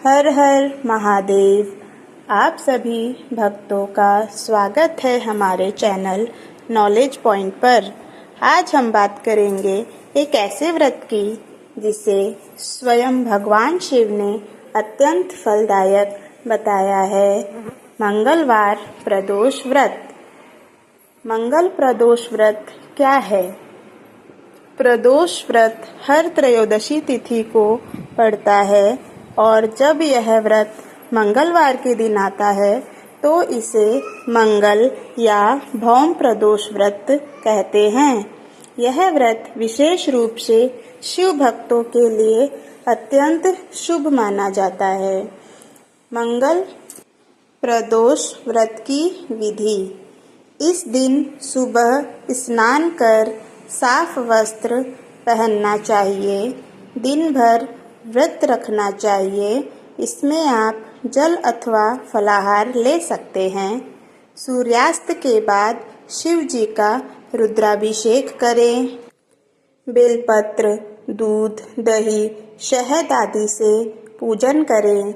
हर हर महादेव। आप सभी भक्तों का स्वागत है हमारे चैनल नॉलेज पॉइंट पर। आज हम बात करेंगे एक ऐसे व्रत की जिसे स्वयं भगवान शिव ने अत्यंत फलदायक बताया है। मंगलवार प्रदोष व्रत। मंगल प्रदोष व्रत क्या है? प्रदोष व्रत हर त्रयोदशी तिथि को पड़ता है और जब यह व्रत मंगलवार के दिन आता है तो इसे मंगल या भौम प्रदोष व्रत कहते हैं। यह व्रत विशेष रूप से शिव भक्तों के लिए अत्यंत शुभ माना जाता है। मंगल प्रदोष व्रत की विधि। इस दिन सुबह स्नान कर साफ वस्त्र पहनना चाहिए। दिन भर व्रत रखना चाहिए। इसमें आप जल अथवा फलाहार ले सकते हैं। सूर्यास्त के बाद शिव जी का रुद्राभिषेक करें। बेलपत्र, दूध, दही, शहद आदि से पूजन करें।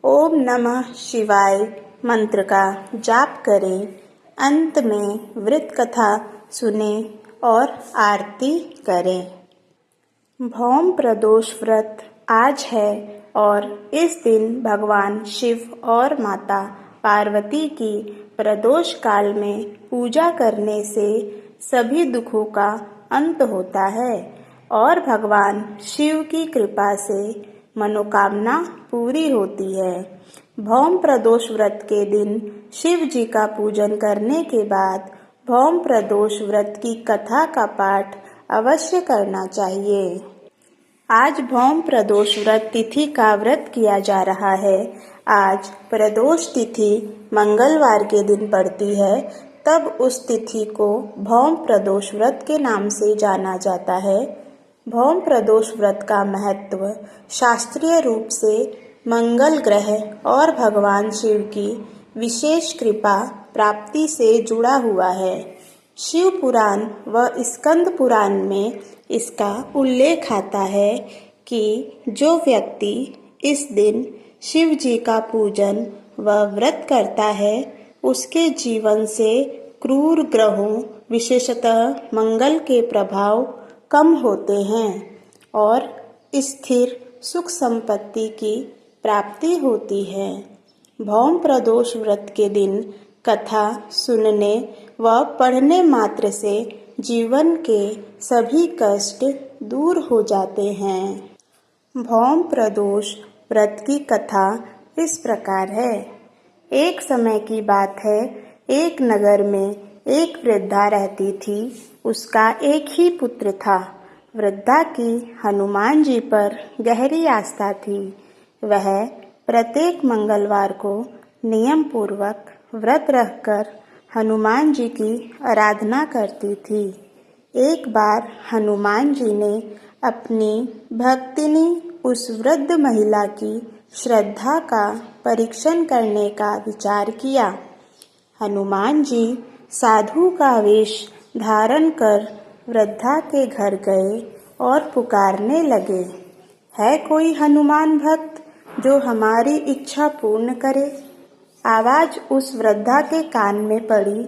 ओम नमः शिवाय मंत्र का जाप करें। अंत में व्रत कथा सुने और आरती करें। भौम प्रदोष व्रत आज है और इस दिन भगवान शिव और माता पार्वती की प्रदोष काल में पूजा करने से सभी दुखों का अंत होता है और भगवान शिव की कृपा से मनोकामना पूरी होती है। भौम प्रदोष व्रत के दिन शिव जी का पूजन करने के बाद भौम प्रदोष व्रत की कथा का पाठ अवश्य करना चाहिए। आज भौम प्रदोष व्रत तिथि का व्रत किया जा रहा है। आज प्रदोष तिथि मंगलवार के दिन पड़ती है, तब उस तिथि को भौम प्रदोष व्रत के नाम से जाना जाता है। भौम प्रदोष व्रत का महत्व शास्त्रीय रूप से मंगल ग्रह और भगवान शिव की विशेष कृपा प्राप्ति से जुड़ा हुआ है। शिव पुराण व स्कंद पुराण में इसका उल्लेख आता है कि जो व्यक्ति इस दिन शिव जी का पूजन व व्रत करता है उसके जीवन से क्रूर ग्रहों विशेषतः मंगल के प्रभाव कम होते हैं और स्थिर सुख संपत्ति की प्राप्ति होती है। भौम प्रदोष व्रत के दिन कथा सुनने व पढ़ने मात्र से जीवन के सभी कष्ट दूर हो जाते हैं। भौम प्रदोष व्रत की कथा इस प्रकार है। एक समय की बात है, एक नगर में एक वृद्धा रहती थी। उसका एक ही पुत्र था। वृद्धा की हनुमान जी पर गहरी आस्था थी। वह प्रत्येक मंगलवार को नियम पूर्वक व्रत रखकर हनुमान जी की आराधना करती थी। एक बार हनुमान जी ने अपनी भक्तिनी उस वृद्ध महिला की श्रद्धा का परीक्षण करने का विचार किया। हनुमान जी साधु का वेश धारण कर वृद्धा के घर गए और पुकारने लगे, है कोई हनुमान भक्त जो हमारी इच्छा पूर्ण करे? आवाज उस वृद्धा के कान में पड़ी।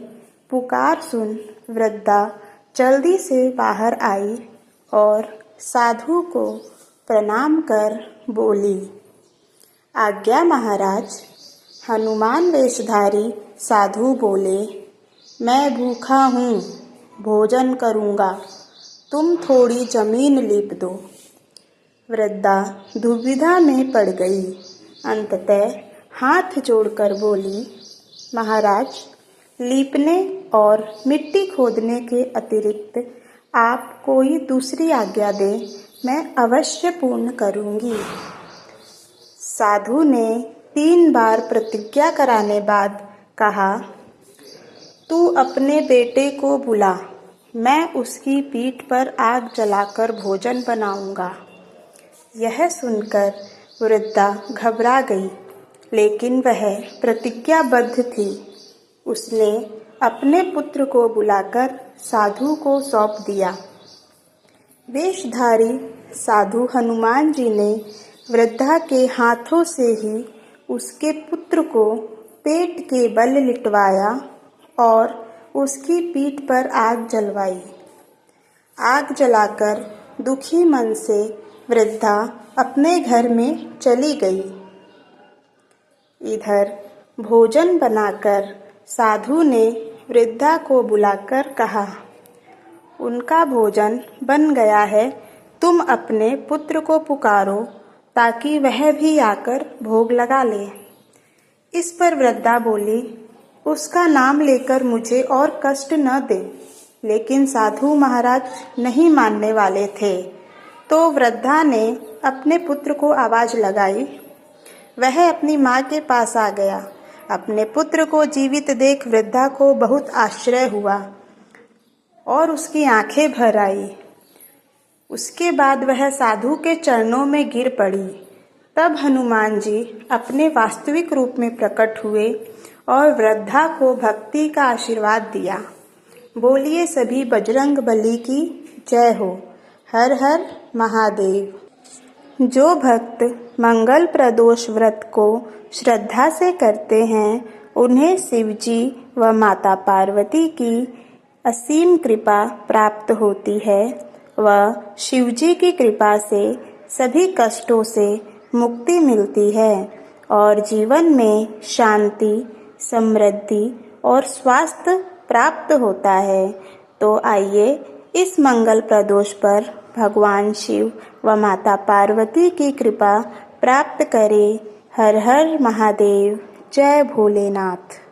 पुकार सुन वृद्धा जल्दी से बाहर आई और साधु को प्रणाम कर बोली, आज्ञा महाराज। हनुमान वेशधारी साधु बोले, मैं भूखा हूँ, भोजन करूँगा, तुम थोड़ी जमीन लीप दो। वृद्धा दुविधा में पड़ गई। अंततः हाथ जोड़कर बोली, महाराज, लीपने और मिट्टी खोदने के अतिरिक्त आप कोई दूसरी आज्ञा दें, मैं अवश्य पूर्ण करूँगी। साधु ने 3 बार प्रतिज्ञा कराने बाद कहा, तू अपने बेटे को बुला, मैं उसकी पीठ पर आग जलाकर भोजन बनाऊंगा। यह सुनकर वृद्धा घबरा गई, लेकिन वह प्रतिज्ञाबद्ध थी। उसने अपने पुत्र को बुलाकर साधु को सौंप दिया। वेशधारी साधु हनुमान जी ने वृद्धा के हाथों से ही उसके पुत्र को पेट के बल लिटवाया और उसकी पीठ पर आग जलवाई। आग जलाकर दुखी मन से वृद्धा अपने घर में चली गई। इधर भोजन बनाकर साधु ने वृद्धा को बुलाकर कहा, उनका भोजन बन गया है, तुम अपने पुत्र को पुकारो ताकि वह भी आकर भोग लगा ले। इस पर वृद्धा बोली, उसका नाम लेकर मुझे और कष्ट न दे। लेकिन साधु महाराज नहीं मानने वाले थे, तो वृद्धा ने अपने पुत्र को आवाज लगाई। वह अपनी माँ के पास आ गया। अपने पुत्र को जीवित देख वृद्धा को बहुत आश्चर्य हुआ और उसकी आंखें भर आई। उसके बाद वह साधु के चरणों में गिर पड़ी। तब हनुमान जी अपने वास्तविक रूप में प्रकट हुए और वृद्धा को भक्ति का आशीर्वाद दिया। बोलिए सभी बजरंग बली की जय हो। हर हर महादेव। जो भक्त मंगल प्रदोष व्रत को श्रद्धा से करते हैं, उन्हें शिवजी व माता पार्वती की असीम कृपा प्राप्त होती है। वह शिवजी की कृपा से सभी कष्टों से मुक्ति मिलती है और जीवन में शांति, समृद्धि और स्वास्थ्य प्राप्त होता है। तो आइए इस मंगल प्रदोष पर भगवान शिव व माता पार्वती की कृपा प्राप्त करें। हर हर महादेव। जय भोलेनाथ।